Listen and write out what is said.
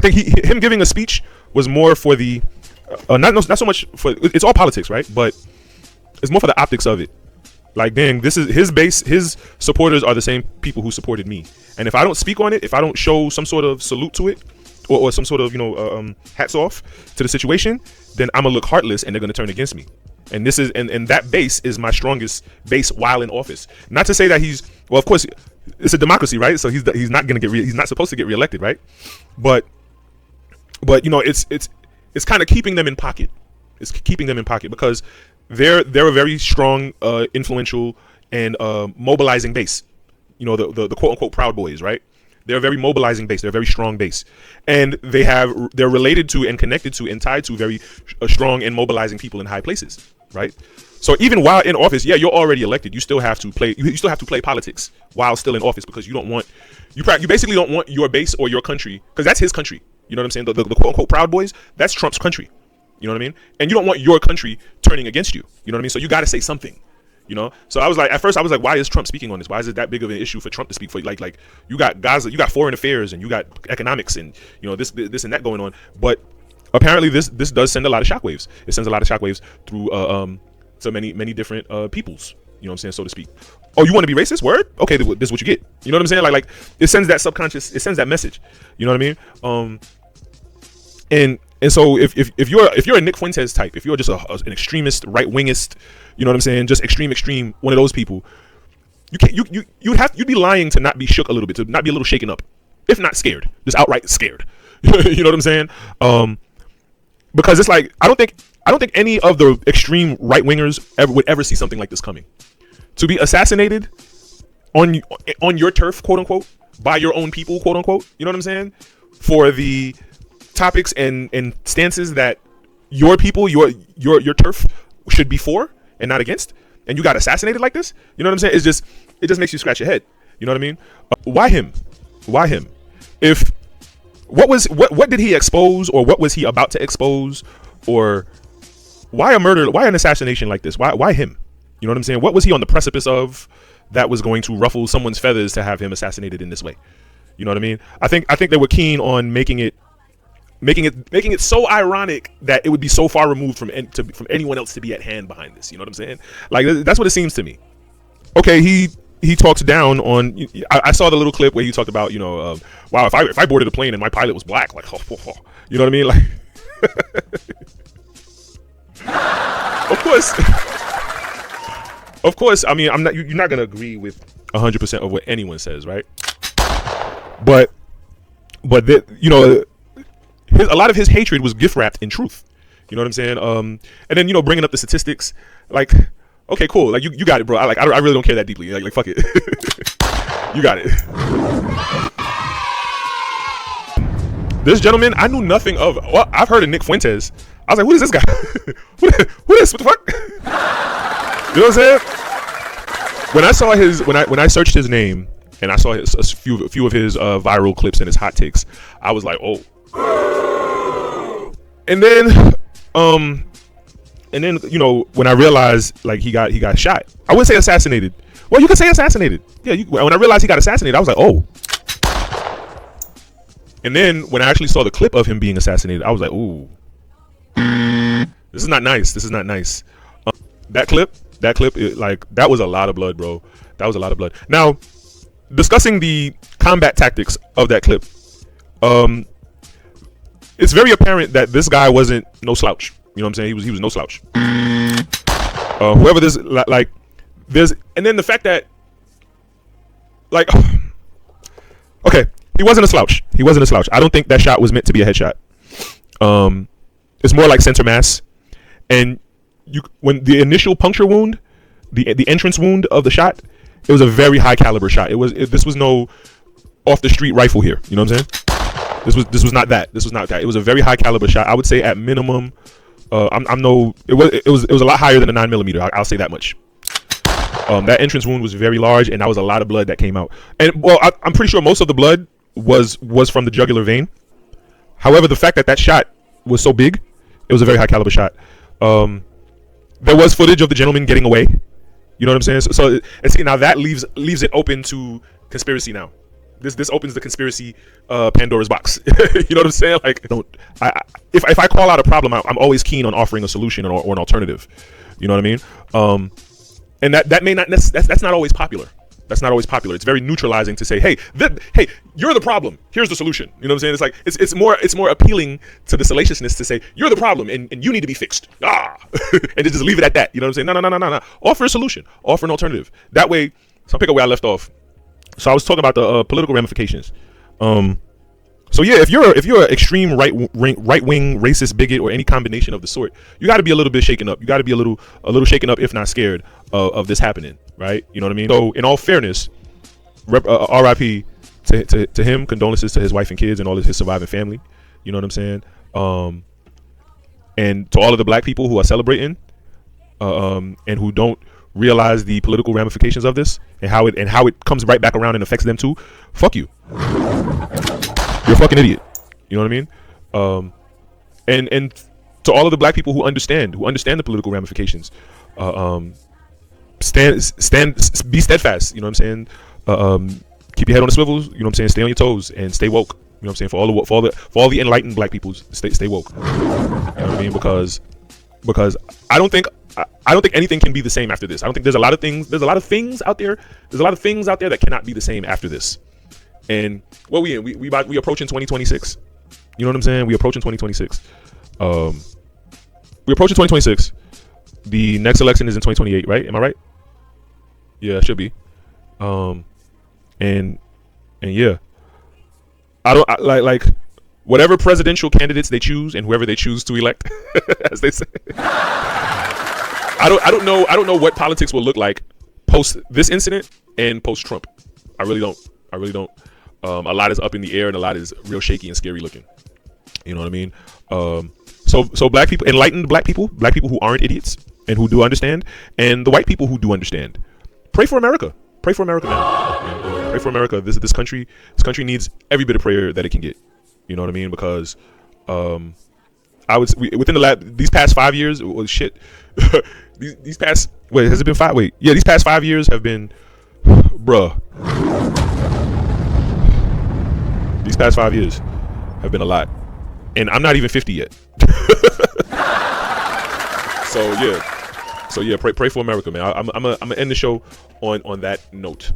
I think him giving a speech was more for the not so much for, it's all politics, right? But it's more for the optics of it. Like, dang, this is his base. His supporters are the same people who supported me. And if I don't speak on it, if I don't show some sort of salute to it, or some sort of, hats off to the situation, then I'm gonna look heartless and they're gonna turn against me. And this is and that base is my strongest base while in office. Not to say that well, of course, it's a democracy, right? So he's not gonna he's not supposed to get reelected, right? But it's kind of keeping them in pocket. It's keeping them in pocket because they're a very strong, influential, and mobilizing base. The quote unquote Proud Boys, right? They're a very mobilizing base. They're a very strong base, and they're related to and connected to and tied to very strong and mobilizing people in high places, right? So even while in office, yeah, you're already elected. You still have to play. You still have to play politics while still in office because you basically don't want your base or your country, because that's his country. You know what I'm saying? The quote unquote Proud Boys, that's Trump's country. You know what I mean? And you don't want your country turning against you. You know what I mean? So you got to say something. So I was like, at first I was like, why is Trump speaking on this? Why is it that big of an issue for Trump to speak for? Like you got Gaza, you got foreign affairs, and you got economics, and this and that going on. But apparently this does send a lot of shockwaves. It sends a lot of shockwaves through so many different peoples. You know what I'm saying, so to speak. Oh, you want to be racist? Word? Okay, this is what you get. You know what I'm saying? Like it sends that subconscious. It sends that message. You know what I mean? And so if you're a Nick Fuentes type, if you're just an extremist, right wingist, you know what I'm saying, just extreme, one of those people, you'd be lying to not be shook a little bit, to not be a little shaken up, if not scared, just outright scared. You know what I'm saying? Because it's like I don't think any of the extreme right wingers would ever see something like this coming. To be assassinated on your turf, quote unquote, by your own people, quote unquote. You know what I'm saying? For the topics and stances that your people, your turf should be for and not against, and you got assassinated like this. You know what I'm saying? It just makes you scratch your head. You know what I mean? Why him? If what did he expose, or what was he about to expose, or why a murder? Why an assassination like this? Why him? You know what I'm saying? What was he on the precipice of that was going to ruffle someone's feathers to have him assassinated in this way? You know what I mean? I think they were keen on making it so ironic that it would be so far removed from anyone else to be at hand behind this. You know what I'm saying? Like, that's what it seems to me. Okay, he talks down on. I saw the little clip where he talked about, wow, if I boarded a plane and my pilot was black, like, you know what I mean? Like, of course. I mean, you're not gonna agree with 100% of what anyone says, right? But a lot of his hatred was gift wrapped in truth. You know what I'm saying? And then bringing up the statistics, like, okay, cool, like you got it, bro. I really don't care that deeply. Like fuck it, you got it. This gentleman, I knew nothing of. Well, I've heard of Nick Fuentes. I was like, who is this guy? who is? What the fuck? You know what I'm saying? When I saw when I searched his name and I saw a few of his viral clips and his hot takes, I was like, oh. And then when I realized, like, he got shot, I wouldn't say assassinated. Well, you could say assassinated. Yeah. When I realized he got assassinated, I was like, oh. And then when I actually saw the clip of him being assassinated, I was like, ooh, this is not nice. That clip, that was a lot of blood, bro. That was a lot of blood. Now, discussing the combat tactics of that clip, it's very apparent that this guy wasn't no slouch. You know what I'm saying? He was no slouch. Whoever this, like, there's, and then the fact that, like, okay, he wasn't a slouch. I don't think that shot was meant to be a headshot. It's more like center mass. And when the initial puncture wound, the entrance wound of the shot, it was a very high caliber shot. This was no off the street rifle here. You know what I'm saying? This was not that. It was a very high caliber shot. I would say at minimum, it was a lot higher than a 9mm. I'll say that much. That entrance wound was very large, and that was a lot of blood that came out. And well, I'm pretty sure most of the blood was from the jugular vein. However, the fact that shot was so big, it was a very high caliber shot. There was footage of the gentleman getting away. You know what I'm saying? So and see, now that leaves it open to conspiracy now. This opens the conspiracy Pandora's box. You know what I'm saying? Like, if I call out a problem, I'm always keen on offering a solution or an alternative. You know what I mean? And that may not that's not always popular. That's not always popular. It's very neutralizing to say, hey, you're the problem. Here's the solution. You know what I'm saying? It's like it's more appealing to the salaciousness to say you're the problem and you need to be fixed. And just leave it at that. You know what I'm saying? No. Offer a solution. Offer an alternative. That way, so I'll pick up where I left off. So I was talking about the political ramifications. So yeah, if you're an extreme right wing racist bigot or any combination of the sort, you got to be a little bit shaken up. You got to be a little shaken up, if not scared of this happening, right? You know what I mean? So in all fairness, R.I.P. to him. Condolences to his wife and kids and all of his surviving family. You know what I'm saying? And to all of the black people who are celebrating, and who don't realize the political ramifications of this and how it comes right back around and affects them too. Fuck you. You're a fucking idiot. You know what I mean? And to all of the black people who understand the political ramifications, be steadfast. You know what I'm saying? Keep your head on the swivels. You know what I'm saying? Stay on your toes and stay woke. You know what I'm saying? For all the enlightened black people, stay woke. You know what I mean? Because I don't think anything can be the same after this. I don't think there's a lot of things out there that cannot be the same after this. And what we approaching 2026. You know what I'm saying? We approaching 2026. We approaching 2026. The next election is in 2028, right? Am I right? Yeah, it should be. And yeah, like whatever presidential candidates they choose and whoever they choose to elect, as they say. I don't know what politics will look like post this incident and post Trump. I really don't. A lot is up in the air and a lot is real shaky and scary looking. You know what I mean? So black people, enlightened black people who aren't idiots and who do understand, and the white people who do understand. Pray for America. Pray for America, man. Pray for America. This country needs every bit of prayer that it can get. You know what I mean? Because these past 5 years, well, shit. these past has it been 5? Wait, yeah, these past 5 years have been, bruh. These past 5 years have been a lot, and I'm not even 50 yet. So yeah, pray for America, man. I'm gonna end the show on that note.